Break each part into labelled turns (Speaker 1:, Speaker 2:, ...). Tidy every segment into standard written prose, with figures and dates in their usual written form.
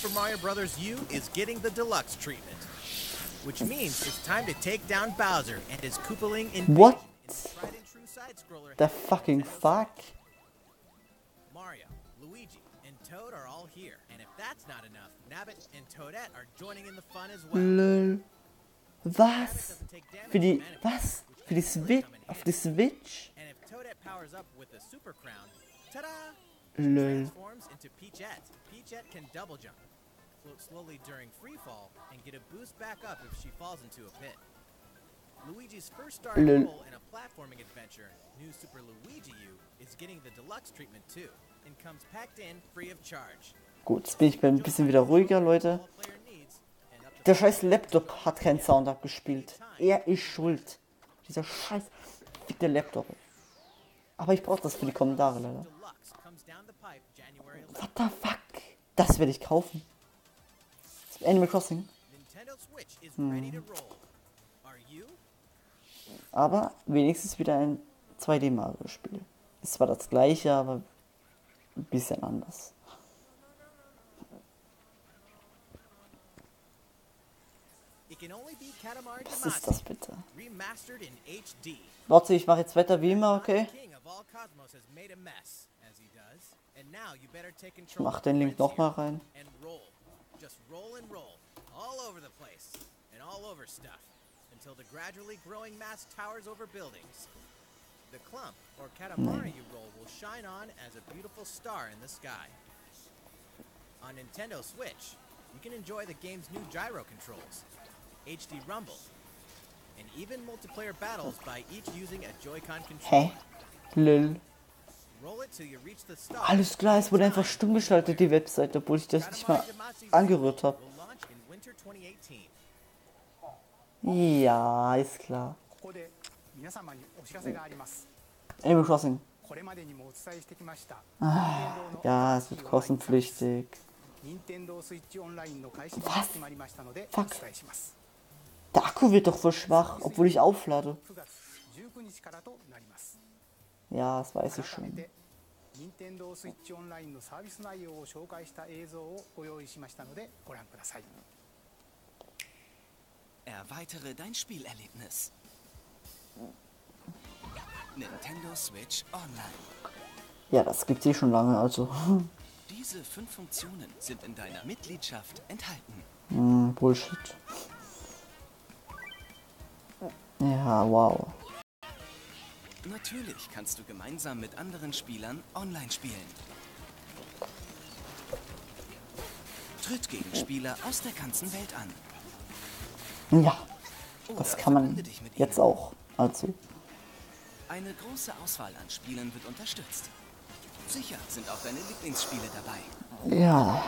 Speaker 1: Super Mario Bros. U is getting the deluxe treatment, which means it's time to take down Bowser and his Koopaling invasion.
Speaker 2: What
Speaker 1: in the tried and true side-scroller
Speaker 2: the
Speaker 1: hit
Speaker 2: fucking
Speaker 1: Nintendo
Speaker 2: fuck?
Speaker 1: Switch. Mario, Luigi, and Toad are all here, and if that's not enough, Nabbit and Toadette are joining in the fun as well.
Speaker 2: Lol.
Speaker 1: Nabbit
Speaker 2: Was?
Speaker 1: doesn't take damage
Speaker 2: Für die,
Speaker 1: from enemies,
Speaker 2: was?
Speaker 1: which
Speaker 2: Für die
Speaker 1: can really
Speaker 2: Switch?
Speaker 1: come in
Speaker 2: Auf
Speaker 1: handy.
Speaker 2: die Switch?
Speaker 1: And if Toadette powers up with the Super Crown, ta-da!
Speaker 2: Lol.
Speaker 1: Transforms into Peachette. Peachette can double jump, float slowly during free fall, and get a boost back up if she falls into a pit. Luigi's first starring
Speaker 2: Lol.
Speaker 1: role in a platforming adventure, New Super Luigi U, is getting the deluxe treatment too, and comes packed in free of charge.
Speaker 2: Gut, jetzt bin ich ein bisschen wieder ruhiger, Leute. Der scheiß Laptop hat keinen Sound abgespielt. Er ist schuld. Dieser scheiß fickte Laptop. Aber ich brauche das für die Kommentare, leider. What the fuck? Das werde ich kaufen. Animal Crossing. Aber wenigstens wieder ein 2D Mario Spiel. Ist zwar das gleiche, aber ein bisschen anders. Was ist das bitte? Leute, ich mache jetzt weiter wie immer, okay? Ich mache den Link nochmal rein.
Speaker 1: Until the gradually growing mass towers over buildings. The clump, or Katamari you roll, will shine on as a beautiful star in the sky. On Nintendo Switch, you can enjoy the game's new gyro controls, HD Rumble, and even multiplayer battles by each using a Joy-Con controller.
Speaker 2: Hä? Lol.
Speaker 1: Roll it till you reach the star.
Speaker 2: Alles klar, es wurde einfach stumm geschaltet, die Webseite, obwohl ich das nicht mal angerührt habe.
Speaker 1: Will launch in winter 2018.
Speaker 2: Ja, ist klar. Animal Crossing. Ah, ja, es wird kostenpflichtig. Was? Fuck. Der Akku wird doch voll schwach, obwohl ich auflade. Ja, das weiß ich schon.
Speaker 3: Erweitere dein Spielerlebnis. Nintendo Switch Online.
Speaker 2: Ja, das gibt's eh schon lange, also.
Speaker 3: Diese 5 Funktionen sind in deiner Mitgliedschaft enthalten.
Speaker 2: Bullshit. Ja, wow.
Speaker 3: Natürlich kannst du gemeinsam mit anderen Spielern online spielen. Tritt gegen Spieler aus der ganzen Welt an.
Speaker 2: Ja, das kann man jetzt auch. Also.
Speaker 3: Eine große Auswahl an Spielen wird unterstützt. Sicher sind auch deine Lieblingsspiele dabei.
Speaker 2: Ja.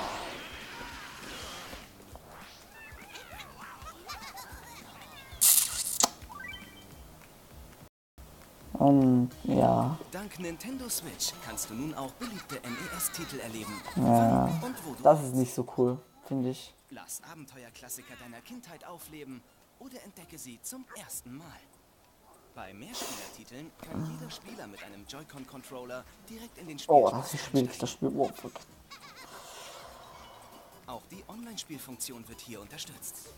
Speaker 2: Und ja.
Speaker 3: Dank Nintendo Switch kannst du nun auch beliebte NES-Titel erleben.
Speaker 2: Ja,
Speaker 3: Und wo du
Speaker 2: das ist nicht so cool, finde ich.
Speaker 3: Lass Abenteuerklassiker deiner Kindheit aufleben oder entdecke sie zum ersten Mal. Bei Mehrspielertiteln kann jeder Spieler mit einem Joy-Con-Controller direkt in den
Speaker 2: Oh,
Speaker 3: Spielfluss
Speaker 2: das ist schwierig,
Speaker 3: einsteigen.
Speaker 2: das Spiel. Oh, fuck.
Speaker 3: Auch die Online-Spielfunktion wird hier unterstützt.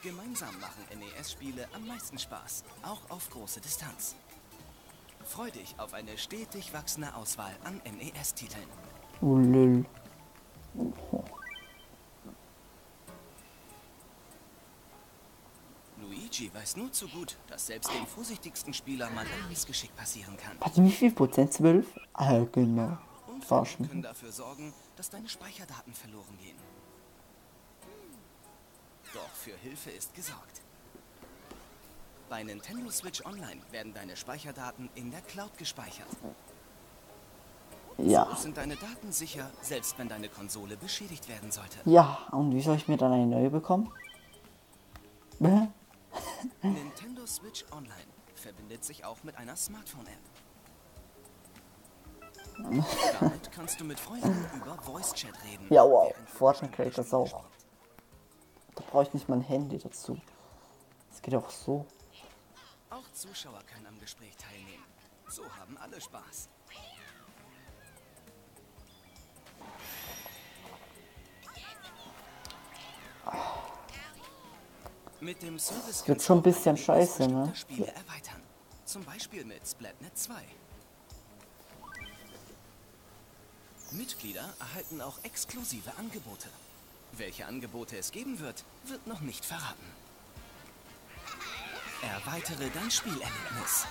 Speaker 3: Gemeinsam machen NES-Spiele am meisten Spaß, auch auf große Distanz. Freu dich auf eine stetig wachsende Auswahl an NES-Titeln.
Speaker 2: Oh, lol.
Speaker 3: Luigi weiß nur zu gut, dass selbst dem vorsichtigsten Spieler mal ein Missgeschick passieren kann.
Speaker 2: Warte, wie viel Prozent? 12? Ah, genau.
Speaker 3: Und
Speaker 2: Verarschen.
Speaker 3: können dafür sorgen, dass deine Speicherdaten verloren gehen. Doch für Hilfe ist gesorgt. Bei Nintendo Switch Online werden deine Speicherdaten in der Cloud gespeichert.
Speaker 2: Ja.
Speaker 3: So sind deine Daten sicher, selbst wenn deine Konsole beschädigt werden sollte.
Speaker 2: Ja, und wie soll ich mir dann eine neue bekommen? Hä?
Speaker 3: Nintendo Switch Online verbindet sich auch mit einer Smartphone-App. Damit kannst du mit Freunden über Voice-Chat reden.
Speaker 2: Ja, wow.
Speaker 3: während du
Speaker 2: Fortnite kann ich
Speaker 3: bestimmte
Speaker 2: das auch.
Speaker 3: Spiele
Speaker 2: Da brauche ich nicht mal ein Handy dazu. Das geht auch so.
Speaker 3: spielst. Auch Zuschauer können am Gespräch teilnehmen. So haben alle Spaß. Mit dem Service
Speaker 2: Wird schon ein
Speaker 3: kannst du
Speaker 2: bisschen
Speaker 3: auch dein Erlebnis
Speaker 2: scheiße, ne?
Speaker 3: bestimmter Spiele erweitern. Zum Beispiel mit Splatnet 2. Mitglieder erhalten auch exklusive Angebote. Welche Angebote es geben wird, wird noch nicht verraten. Erweitere dein Spielerlebnis.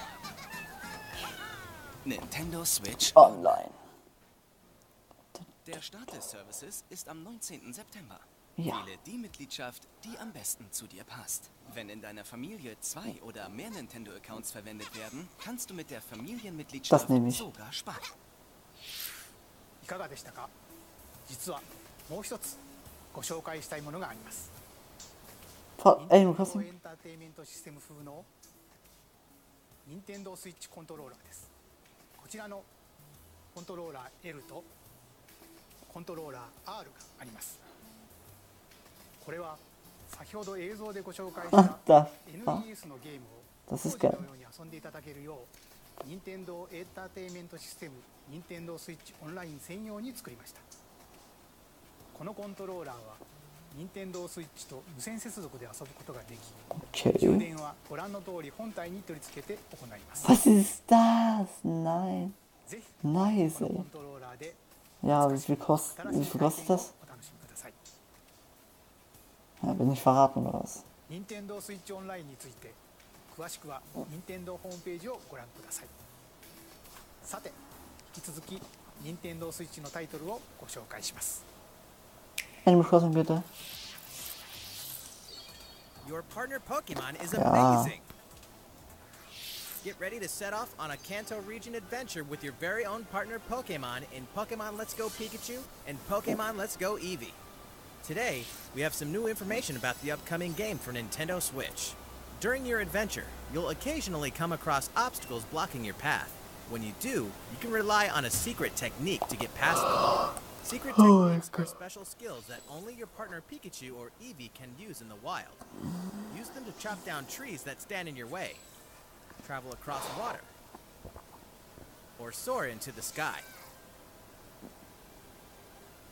Speaker 3: Nintendo Switch
Speaker 2: Online.
Speaker 3: Der Start des Services ist am 19. September.
Speaker 2: Ja.
Speaker 3: Wähle die Mitgliedschaft, die am besten zu dir passt. Wenn in deiner Familie 2 oder mehr Nintendo-Accounts verwendet werden, kannst du mit der Familienmitgliedschaft
Speaker 2: Das nehme ich.
Speaker 3: sogar sparen.
Speaker 4: いかがでしたか。実はもう一つご紹介したいものがあります。
Speaker 2: Animal
Speaker 4: エ
Speaker 2: Crossing?
Speaker 4: ンターテインメントシステム風の任天堂スイッチコントローラーです。こちらのコントローラー L とコントローラー R があります。これは先ほど映像でご紹介し
Speaker 2: Ah,
Speaker 4: た
Speaker 2: da. Ah,
Speaker 4: NES のゲームを
Speaker 2: das
Speaker 4: 当
Speaker 2: ist
Speaker 4: 時の
Speaker 2: geil.
Speaker 4: ように遊んでいただけるよう任天堂エンターテインメントシステム任天堂スイッチオンライン専用に作りました。このコントローラーは任天堂スイッチと無線接続で遊ぶことができ、充
Speaker 2: Okay.
Speaker 4: 電はご覧の通り本体に取り付けて行います。
Speaker 2: Was ist das? Nein.
Speaker 4: ぜひ
Speaker 2: Nice,
Speaker 4: このコ
Speaker 2: ey.
Speaker 4: ントローラーで
Speaker 2: Ja, wie viel kostet das?
Speaker 4: お楽しみください。
Speaker 2: Ja, will nicht verraten oder was?
Speaker 4: 任天堂スイッチオンラインについて詳しくは任天堂ホームページをご覧ください。さて、引き続き任天堂スイッチのタイトルをご紹介します。
Speaker 2: Animal Crossing bitte.
Speaker 1: Your partner Pokemon is
Speaker 2: Ja.
Speaker 1: amazing. Get ready to set off on a Kanto region adventure with your very own partner Pokemon in Pokemon Let's Go Pikachu and Pokemon Let's Go Eevee. Today, we have some new information about the upcoming game for Nintendo Switch. During your adventure, you'll occasionally come across obstacles blocking your path. When you do, you can rely on a secret technique to get past them. Secret techniques are special skills that only your partner Pikachu or Eevee can use in the wild. Use them to chop down trees that stand in your way, travel across water, or soar into the sky.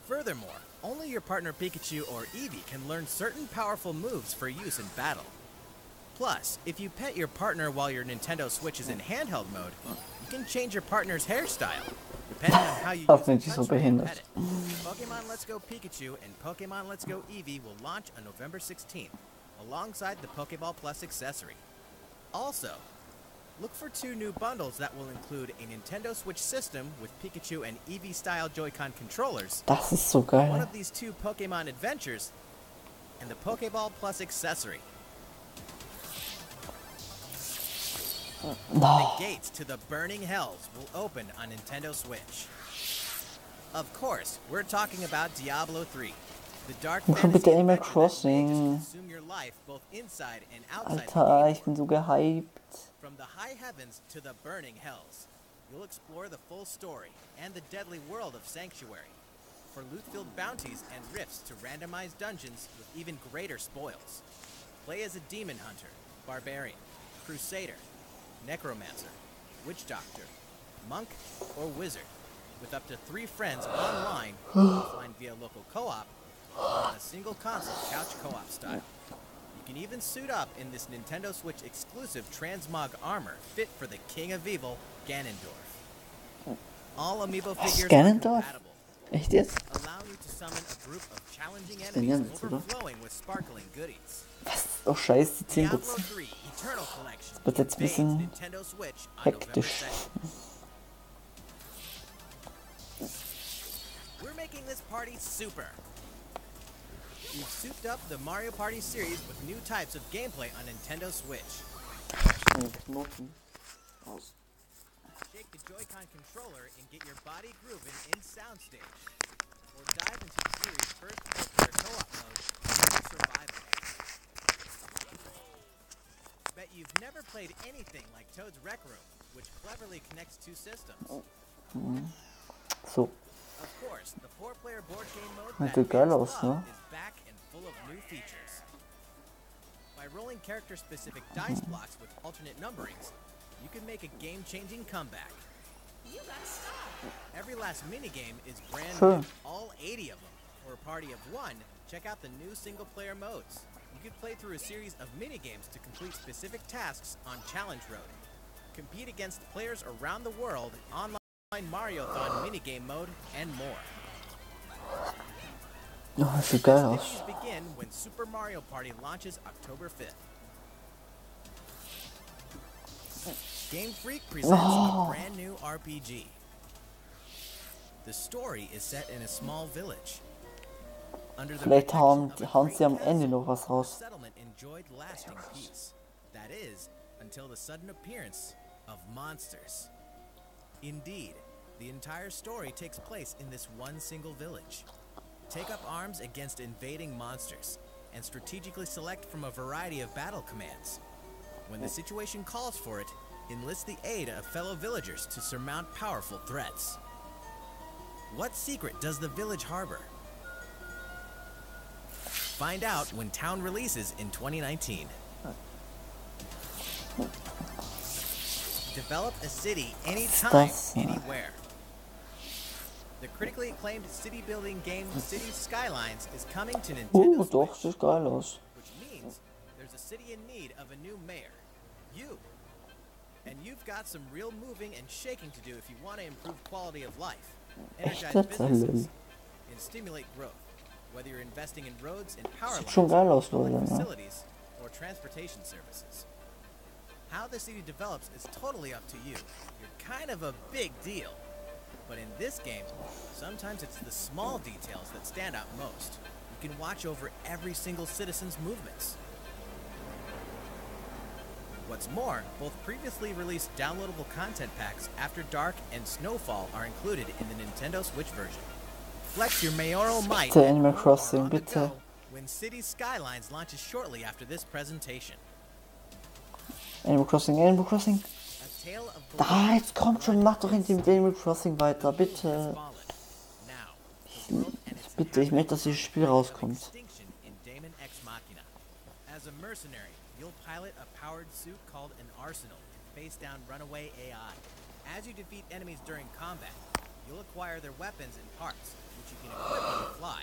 Speaker 1: Furthermore, only your partner Pikachu or Eevee can learn certain powerful moves for use in battle. Plus, if you pet your partner while your Nintendo Switch is in handheld mode, you can change your partner's hairstyle, depending on how you
Speaker 2: Das
Speaker 1: use
Speaker 2: finde
Speaker 1: the
Speaker 2: ich so
Speaker 1: touchscreen to
Speaker 2: behindert.
Speaker 1: pet it. Pokemon Let's Go Pikachu and Pokemon Let's Go Eevee will launch on November 16th, alongside the Pokeball Plus accessory. Also, look for 2 new bundles that will include a Nintendo Switch system with Pikachu and Eevee-style Joy-Con controllers,
Speaker 2: Das ist so
Speaker 1: one
Speaker 2: geil.
Speaker 1: of these 2 Pokemon adventures, and the Pokeball Plus accessory. The gates to the Burning Hells will open on Nintendo Switch. Of course, we're talking about Diablo 3. The dark
Speaker 2: Schon
Speaker 1: fantasy
Speaker 2: bitte Animal
Speaker 1: adventure that may just
Speaker 2: Crossing.
Speaker 1: consume your life both inside and outside the
Speaker 2: Alter,
Speaker 1: game
Speaker 2: ich bin so gehypt.
Speaker 1: From the high heavens to the burning hells, you'll explore the full story and the deadly world of Sanctuary. For loot-filled bounties and rifts to randomized dungeons with even greater spoils. Play as a demon hunter, barbarian, crusader, necromancer, witch doctor, monk, or wizard, with up to 3 friends online, offline via local co-op, or on a single console couch co-op style. You can even suit up in this Nintendo Switch exclusive transmog armor fit for the king of evil, Ganondorf. All amiibo figures are
Speaker 2: Ganondorf?
Speaker 1: compatible,
Speaker 2: Echt jetzt?
Speaker 1: allowing you to summon a group of challenging
Speaker 2: denn
Speaker 1: enemies
Speaker 2: jetzt, oder?
Speaker 1: overflowing with sparkling goodies.
Speaker 2: Was? Oh scheiße, die
Speaker 1: Diablo
Speaker 2: 10%.
Speaker 1: 3 Eternal Collection
Speaker 2: wird jetzt ein
Speaker 1: invades
Speaker 2: bisschen
Speaker 1: Nintendo Switch on November
Speaker 2: hektisch.
Speaker 1: 2nd. We're making this party super. We've souped up the Mario Party series with new types of gameplay on Nintendo Switch.
Speaker 2: Knoten. Aus.
Speaker 1: Shake the Joy-Con controller and get your body grooving in Soundstage. Or dive into the series' first four-player co-op mode, Survival. Bet you've never played anything like Toad's Rec Room, which cleverly connects 2 systems.
Speaker 2: So.
Speaker 1: Of course, the 4-player board game mode
Speaker 2: Sieht
Speaker 1: that
Speaker 2: geil
Speaker 1: fans
Speaker 2: aus,
Speaker 1: love
Speaker 2: ne?
Speaker 1: is back and full of new features. By rolling character-specific dice blocks with alternate numberings, you can make a game-changing comeback.
Speaker 5: You got a star.
Speaker 1: Every last minigame is brand
Speaker 2: Sure.
Speaker 1: new, all 80 of them. For a party of 1, check out the new single-player modes. You could play through a series of minigames to complete specific tasks on Challenge Road. Compete against players around the world, online Mario-thon minigame mode, and more.
Speaker 2: Oh, das sieht geil aus.
Speaker 1: Activities begin when Super Mario Party launches October 5th. Game Freak presents a brand new RPG. The story is set in a small village. Under the
Speaker 2: Vielleicht
Speaker 1: protection of a
Speaker 2: hauen
Speaker 1: great
Speaker 2: sie am
Speaker 1: castle,
Speaker 2: Ende noch was
Speaker 1: the
Speaker 2: raus.
Speaker 1: settlement enjoyed lasting peace. That is, until the sudden appearance of monsters. Indeed, the entire story takes place in this one single village. Take up arms against invading monsters, and strategically select from a variety of battle commands. When the situation calls for it, enlist the aid of fellow villagers to surmount powerful threats. What secret does the village harbor? Find out when Town releases in 2019. Develop a city anytime,
Speaker 2: Das-
Speaker 1: anywhere. The critically acclaimed city building game City Skylines is coming to Nintendo
Speaker 2: Doch,
Speaker 1: Switch,
Speaker 2: sieht geil aus.
Speaker 1: which means there's a city in need of a new mayor. You. And you've got some real moving and shaking to do if you want to improve quality of life, energize
Speaker 2: Echte
Speaker 1: businesses,
Speaker 2: Zellen.
Speaker 1: and stimulate growth. Whether you're investing in roads and power
Speaker 2: Sieht
Speaker 1: lines,
Speaker 2: schon geil aus,
Speaker 1: public
Speaker 2: Leute, ne?
Speaker 1: facilities, or transportation services. How the city develops is totally up to you. You're kind of a big deal. But in this game, sometimes it's the small details that stand out most. You can watch over every single citizen's movements. What's more, both previously released downloadable content packs After Dark and Snowfall are included in the Nintendo Switch version. Flex your mayoral might
Speaker 2: Bitte,
Speaker 1: at
Speaker 2: Animal
Speaker 1: home or
Speaker 2: Crossing,
Speaker 1: on the
Speaker 2: bitte.
Speaker 1: go when Cities Skylines launches shortly after this presentation.
Speaker 2: Animal Crossing, Animal Crossing.
Speaker 1: A tale of
Speaker 2: Da, jetzt kommt schon, mach doch in dem Animal Crossing weiter, bitte.
Speaker 1: Now, the world and its
Speaker 2: Bitte, ich möchte, dass dieses Spiel rauskommt.
Speaker 1: extinction in Daemon X Machina. As a mercenary, you'll pilot a powered suit called an Arsenal and face down runaway AI. As you defeat enemies during combat, you'll acquire their weapons and parts, which you can equip when you fly.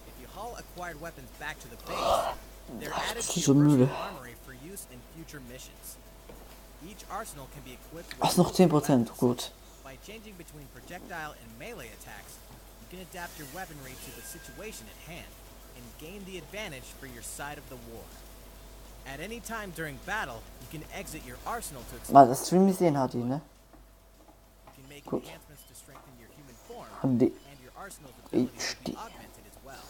Speaker 1: If you haul acquired weapons back to the base, they're added
Speaker 2: das
Speaker 1: to
Speaker 2: ist
Speaker 1: your
Speaker 2: so müde.
Speaker 1: personal armory for use in future missions. Each arsenal can be equipped with
Speaker 2: Ach, noch 10%, gut.
Speaker 1: by changing between projectile and melee attacks, you can adapt your weaponry to the situation at hand and gain the advantage for your side of the war. At any time during battle, you can exit your arsenal to expand.
Speaker 2: Mal, das Stream gesehen hat die, ne?
Speaker 1: You can make
Speaker 2: Gut.
Speaker 1: enhancements to strengthen your human form,
Speaker 2: Haben die.
Speaker 1: and your arsenal's ability will be
Speaker 2: HD.
Speaker 1: augmented as well.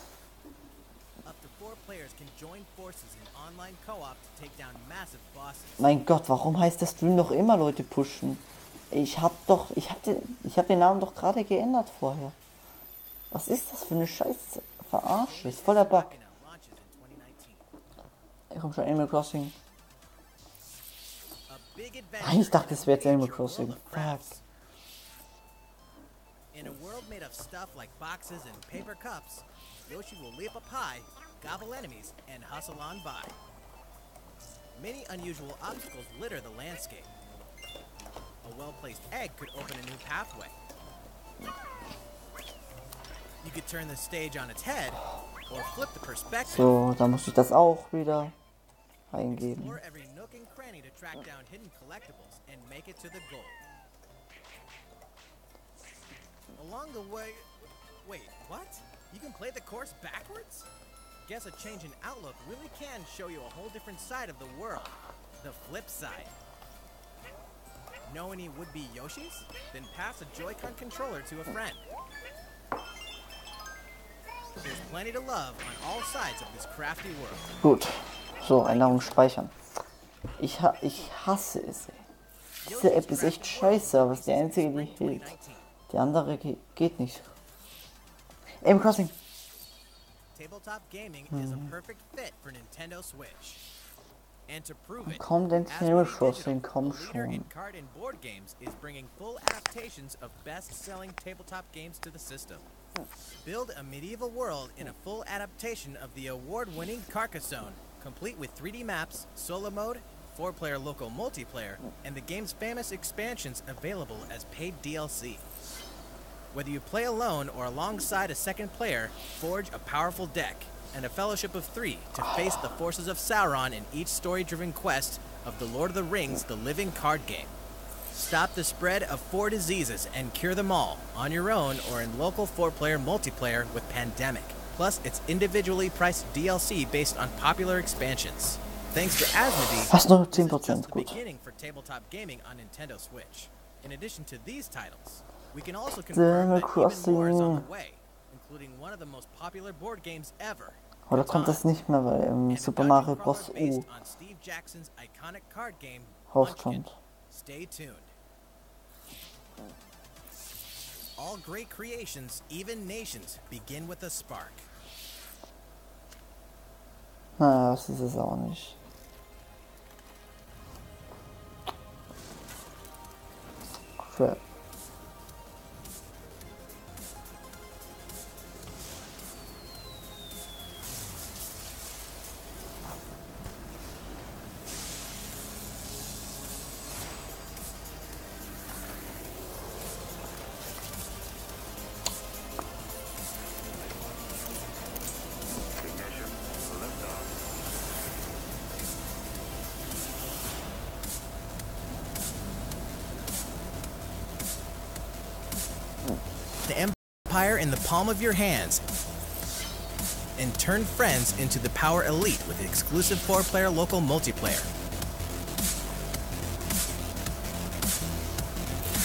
Speaker 1: Up to 4 players can join forces in online co-op to take down massive bosses.
Speaker 2: Mein Gott, warum heißt der Stream noch immer Leute pushen? Ich hab den Namen doch gerade geändert vorher. Was ist das für eine Scheiße? Verarsche, ist voller Bug.
Speaker 1: Machina launches in 2019.
Speaker 2: Ey, komm schon, Animal Crossing.
Speaker 1: A big
Speaker 2: Nein, ich dachte, es wäre jetzt Animal
Speaker 1: adventure in
Speaker 2: Crossing.
Speaker 1: your world of crafts. In a world made of stuff like boxes and paper cups, Yoshi will leap up high, gobble enemies, and hustle on by. Many unusual obstacles litter the landscape. A well-placed egg could open a new pathway. You could turn the stage on its head, or flip the perspective.
Speaker 2: So, da muss ich das auch wieder eingeben.
Speaker 1: Explore every nook and cranny to track down hidden collectibles and make it to the goal. Along the way... Wait, what? You can play the course backwards? Guess a change in outlook really can show you a whole different side of the world. The flip side. Know any would-be Yoshis? Then pass a Joy-Con controller to a friend. There's plenty to love on all sides of this crafty world.
Speaker 2: Gut. So, Erinnerung speichern. Ich hasse es, ey. Diese App ist echt scheiße, aber es ist die einzige, die hilft. Die andere geht nicht. Animal Crossing.
Speaker 1: Tabletop gaming is a perfect fit for Nintendo Switch. And to prove it,
Speaker 2: Komm denn
Speaker 1: Asmodee
Speaker 2: Animal
Speaker 1: Digital,
Speaker 2: Crossing, komm
Speaker 1: a leader in
Speaker 2: schon.
Speaker 1: card and board games, is bringing full adaptations of best-selling tabletop games to the system. Build a medieval world in a full adaptation of the award-winning Carcassonne, complete with 3D maps, solo mode, 4-player local multiplayer, and the game's famous expansions available as paid DLC. Whether you play alone or alongside a second player, forge a powerful deck, and a fellowship of 3 to face the forces of Sauron in each story-driven quest of The Lord of the Rings: The Living Card Game. Stop the spread of 4 diseases and cure them all on your own or in local 4-player multiplayer with Pandemic. Plus, it's individually priced DLC based on popular expansions. Thanks to Asmodee,
Speaker 2: Fast nur
Speaker 1: this is
Speaker 2: 10%,
Speaker 1: just the
Speaker 2: gut.
Speaker 1: beginning for tabletop gaming on Nintendo Switch. In addition to these titles, we can also confirm that even more is on the way, including one of the most popular board games ever.
Speaker 2: Oder kommt das nicht mehr, weil
Speaker 1: and a
Speaker 2: Super
Speaker 1: dungeon
Speaker 2: Mario
Speaker 1: crawler
Speaker 2: Bros.
Speaker 1: based
Speaker 2: U
Speaker 1: on Steve Jackson's iconic card game, Munchkin.
Speaker 2: rauskommt.
Speaker 1: Stay tuned. All great creations, even nations, begin with a spark.
Speaker 2: Naja, das ist es auch nicht. Crap.
Speaker 1: The empire in the palm of your hands, and turn friends into the Power Elite with exclusive 4-player local multiplayer.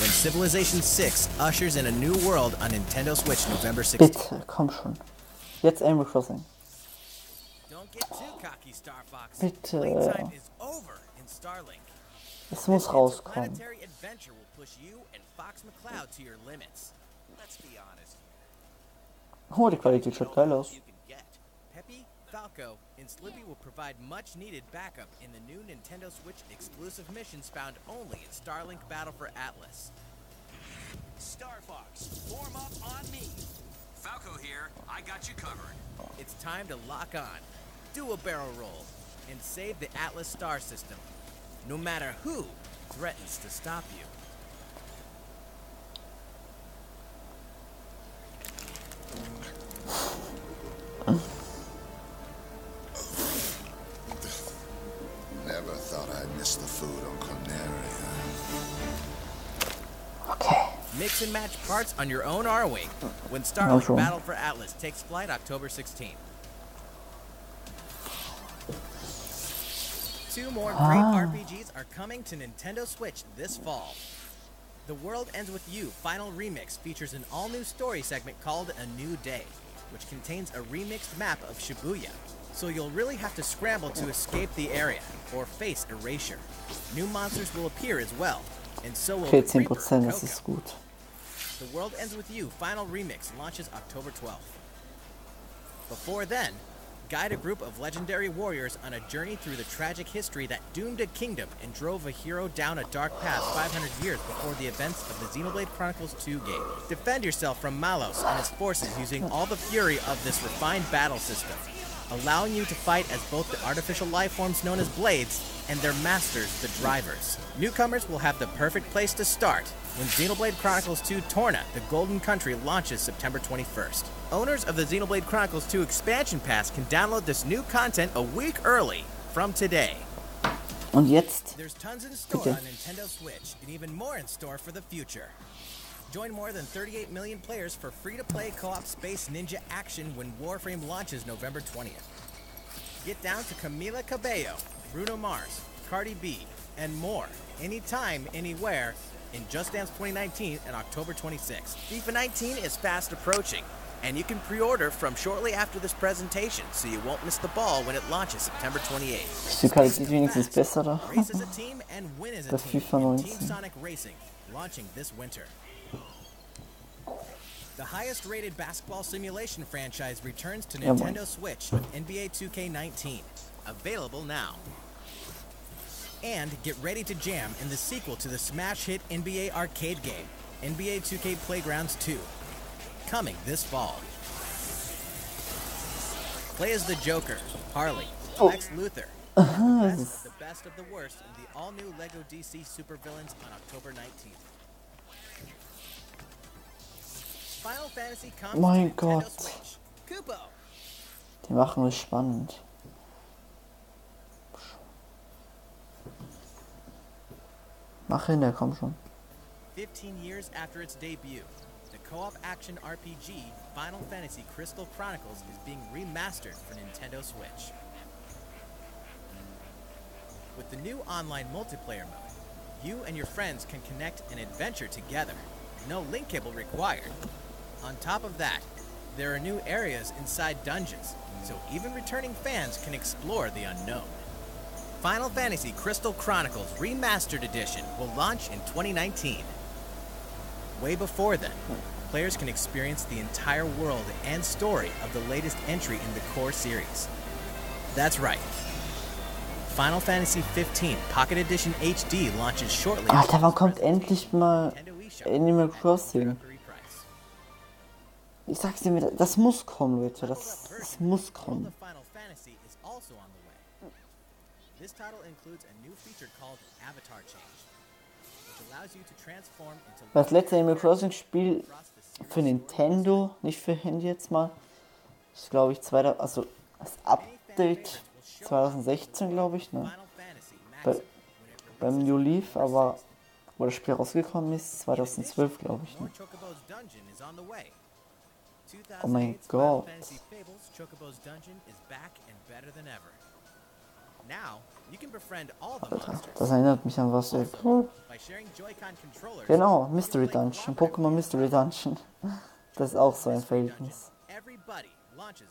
Speaker 1: When Civilization 6 ushers in a new world on Nintendo Switch November 16th.
Speaker 2: Bitte, komm schon. Jetzt Animal Crossing.
Speaker 1: Don't get too cocky, Star Fox.
Speaker 2: Bitte.
Speaker 1: Playtime is over in Starlink.
Speaker 2: Es muss rauskommen.
Speaker 1: Interplanetary adventure will push you and Fox McCloud to your limits. Let's be honest.
Speaker 2: Oh, die Qualität schaut geil aus.
Speaker 1: You can get. Peppy, Falco, and Slippy will provide much needed backup in the new Nintendo Switch exclusive missions found only in Starlink Battle for Atlas.
Speaker 6: Star Fox, form up on me. Falco here. I got you covered.
Speaker 1: It's time to lock on, do a barrel roll, and save the Atlas star system. No matter who threatens to stop you.
Speaker 7: Never thought I'd miss the food on Corneria.
Speaker 2: Okay.
Speaker 1: Mix and match parts on your own R-Wing when
Speaker 2: Mal
Speaker 1: Starlink
Speaker 2: schon.
Speaker 1: Battle for Atlas takes flight October 16th. 2 more great RPGs are coming to Nintendo Switch this fall. The World Ends With You Final Remix features an all-new story segment called A New Day, which contains a remixed map of Shibuya. So you'll really have to scramble to escape the area or face erasure. New monsters will appear as well, and so will
Speaker 2: Okay,
Speaker 1: the Creeper,
Speaker 2: 10%, das
Speaker 1: Coco.
Speaker 2: ist gut.
Speaker 1: The World Ends With You Final Remix launches October 12th. Before then, guide a group of legendary warriors on a journey through the tragic history that doomed a kingdom and drove a hero down a dark path 500 years before the events of the Xenoblade Chronicles 2 game. Defend yourself from Malos and his forces using all the fury of this refined battle system, allowing you to fight as both the artificial life forms known as blades and their masters, the drivers. Newcomers will have the perfect place to start when Xenoblade Chronicles 2 Torna, the Golden Country, launches September 21st. Owners of the Xenoblade Chronicles 2 Expansion Pass can download this new content a week early from today.
Speaker 2: Und jetzt?
Speaker 1: There's tons in store
Speaker 2: Bitte.
Speaker 1: on Nintendo Switch and even more in store for the future. Join more than 38 million players for free-to-play co-op Space Ninja action when Warframe launches November 20th. Get down to Camila Cabello, Bruno Mars, Cardi B, and more anytime, anywhere in Just Dance 2019 and October 26th. FIFA 19 is fast approaching, and you can pre-order from shortly after this presentation so you won't miss the ball when it launches September 28th.
Speaker 2: Ist die Qualität wenigstens besser da?
Speaker 1: Race as a team and win as a
Speaker 2: Das
Speaker 1: team
Speaker 2: FIFA
Speaker 1: in
Speaker 2: 19.
Speaker 1: Team Sonic Racing, launching this winter. The highest rated basketball simulation franchise returns to
Speaker 2: Ja,
Speaker 1: Nintendo Switch with NBA 2K19, available now. And get ready to jam in the sequel to the smash hit NBA arcade game, NBA 2K Playgrounds 2, coming this fall. Play as the Joker, Harley, Lex Luthor, and the best of the worst in the all-new LEGO DC supervillains on October 19th. Final Fantasy comes
Speaker 2: Mein
Speaker 1: to Nintendo
Speaker 2: Gott.
Speaker 1: Switch. Kupo.
Speaker 2: Die machen es spannend. Mach hin, der komm schon.
Speaker 1: 15 years after its debut, the co-op action RPG Final Fantasy Crystal Chronicles is being remastered for Nintendo Switch. With the new online multiplayer mode, you and your friends can connect and adventure together. No link cable required. On top of that, there are new areas inside dungeons, so even returning fans can explore the unknown. Final Fantasy Crystal Chronicles Remastered Edition will launch in 2019. Way before then, players can experience the entire world and story of the latest entry in the core series. That's right. Final Fantasy 15 Pocket Edition HD launches shortly.
Speaker 2: Alter, wann kommt endlich mal Animal Crossing? Ich sag's dir, das muss kommen, Leute. Das muss kommen.
Speaker 1: This title includes a new feature called Avatar Change, which allows you to transform into
Speaker 2: Das letzte Animal Crossing Spiel für Nintendo, nicht für Handy jetzt mal, ist glaube ich also das Update 2016 glaube ich, ne? Beim New Leaf, aber wo das Spiel rausgekommen ist, 2012 glaube ich, ne? Oh mein Gott. Alter, das erinnert mich an was, ey. Genau, Mystery Dungeon, Pokémon Mystery Dungeon. Das ist auch so ein Verhältnis.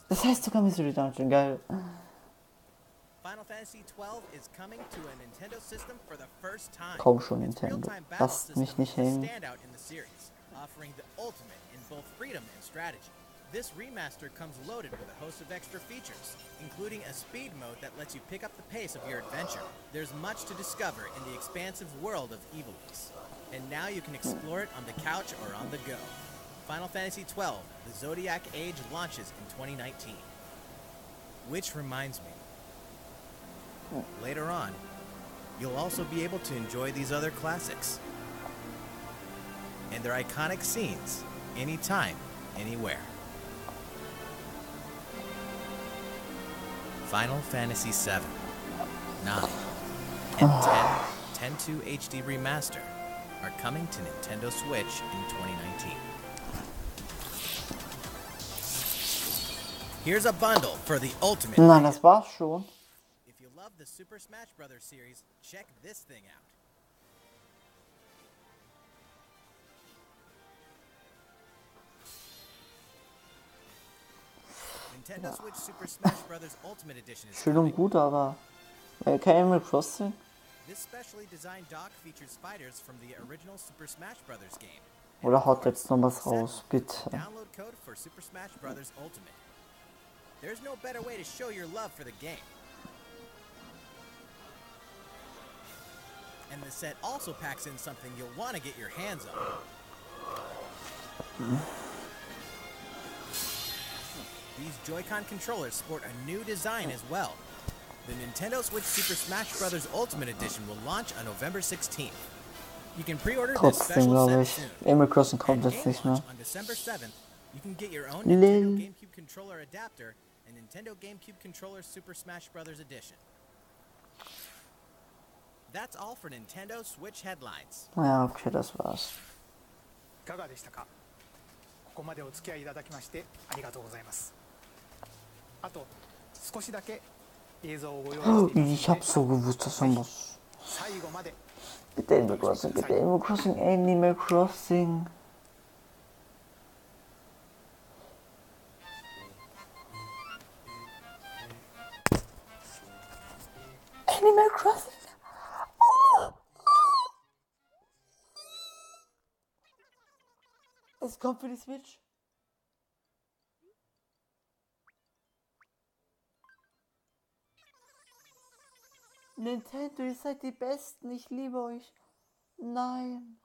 Speaker 2: Das heißt sogar Mystery Dungeon, geil. Komm schon, Nintendo. Lasst mich nicht hängen.
Speaker 1: This remaster comes loaded with a host of extra features, including a speed mode that lets you pick up the pace of your adventure. There's much to discover in the expansive world of Ivalice, and now you can explore it on the couch or on the go. Final Fantasy XII, The Zodiac Age launches in 2019. Which reminds me, later on, you'll also be able to enjoy these other classics and their iconic scenes anytime, anywhere. Final Fantasy VII, 9, and 10, 10-2 HD Remaster are coming to Nintendo Switch in 2019. Here's a bundle for the ultimate.
Speaker 2: Na, das war's schon.
Speaker 1: If you love the Super Smash Bros. Series, check this thing out. Nintendo Switch Super Smash Bros. Ultimate Edition is
Speaker 2: Schön und gut, aber kein Animal Crossing.
Speaker 1: This specially designed dock features fighters from the original Super Smash Bros. Game.
Speaker 2: Oder haut jetzt noch was raus, bitte.
Speaker 1: Download code for Super Smash Bros. Ultimate. There's no better way to show your love for the game. And the set also packs in something you'll want to get your hands on. These Joy-Con controllers sport a new design as well. The Nintendo Switch Super Smash Bros. Ultimate Edition will launch on November 16th. You can pre-order this
Speaker 2: Trotzdem
Speaker 1: special
Speaker 2: glaube
Speaker 1: set
Speaker 2: ich,
Speaker 1: soon.
Speaker 2: Animal Crossing kommt
Speaker 1: At
Speaker 2: jetzt
Speaker 1: game
Speaker 2: nicht mehr.
Speaker 1: launch on December 7th, you can get your own
Speaker 2: Lil.
Speaker 1: Nintendo GameCube controller adapter and Nintendo GameCube controller Super Smash Bros. Edition. That's all for Nintendo Switch headlines.
Speaker 2: Ja, okay, das war's.
Speaker 4: いかがでしたか。ここまでお付き合いいただきましてありがとうございます。あと少しだけ映像をご用意しています。
Speaker 2: Ich hab so gewusst, dass man muss.
Speaker 4: 最後まで
Speaker 2: Bitte Animal Crossing, bitte Animal Crossing, Animal Crossing. Animal Crossing. Es kommt für die Switch. Nintendo, ihr seid die Besten, ich liebe euch. Nein.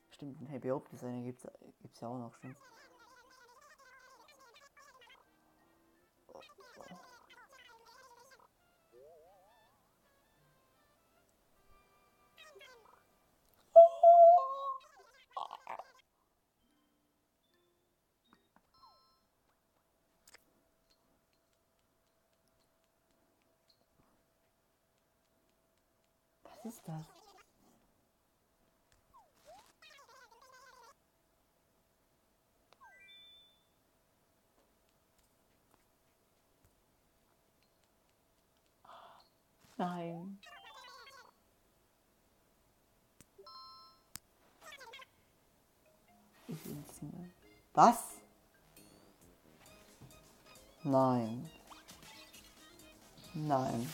Speaker 2: Stimmt, den Happy Hope Designer gibt's ja auch noch, stimmt. Was ist das? Nein. Ich will's nicht. Was? Nein. Nein.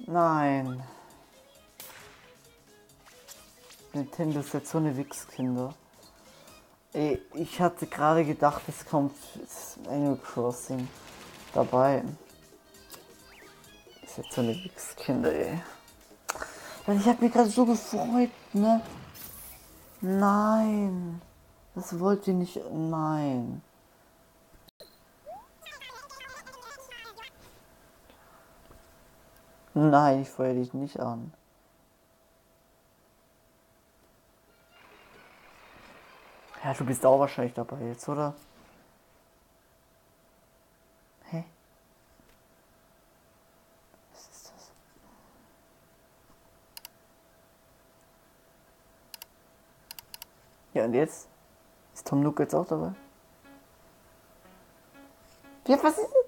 Speaker 2: Nein. Nintendo ist jetzt so eine Wichskinder. Ey, ich hatte gerade gedacht, es kommt Animal Crossing dabei. Ist jetzt so eine Wichskinder, ey. Weil ich habe mich gerade so gefreut, ne? Nein. Das wollt ihr nicht. Nein. Nein, ich feuer dich nicht an. Ja, du bist auch wahrscheinlich dabei jetzt, oder? Hä? Was ist das? Ja, und jetzt? Ist Tom Nook jetzt auch dabei? Ja, was ist das?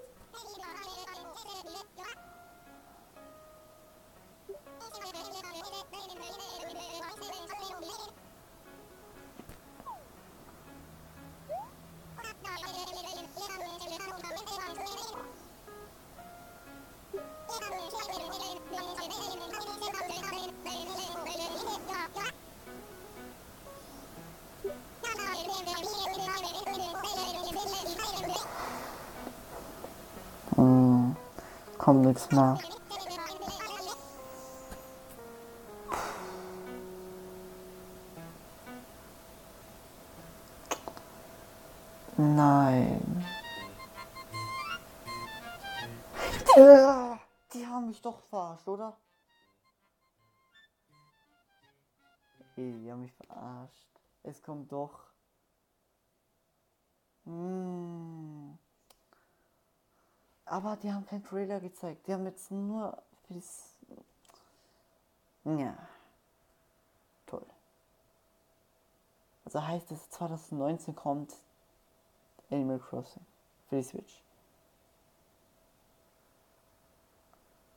Speaker 2: Kommt nichts mehr. Nein. Die haben mich doch verarscht, oder? Hey, die haben mich verarscht. Es kommt doch. Aber die haben keinen Trailer gezeigt. Die haben jetzt nur für das. Ja. Toll. Also heißt es, 2019 kommt Animal Crossing für die Switch.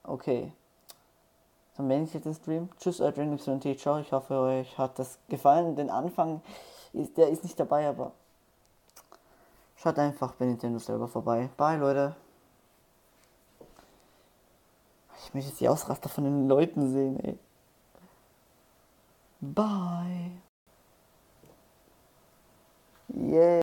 Speaker 2: Okay. Dann beende ich jetzt den Stream. Tschüss, Adrian YT. Ciao. Ich hoffe, euch hat das gefallen. Den Anfang, der ist nicht dabei, aber schaut einfach bei Nintendo selber vorbei. Bye, Leute. Ich möchte jetzt die Ausraster von den Leuten sehen, ey. Bye. Yeah.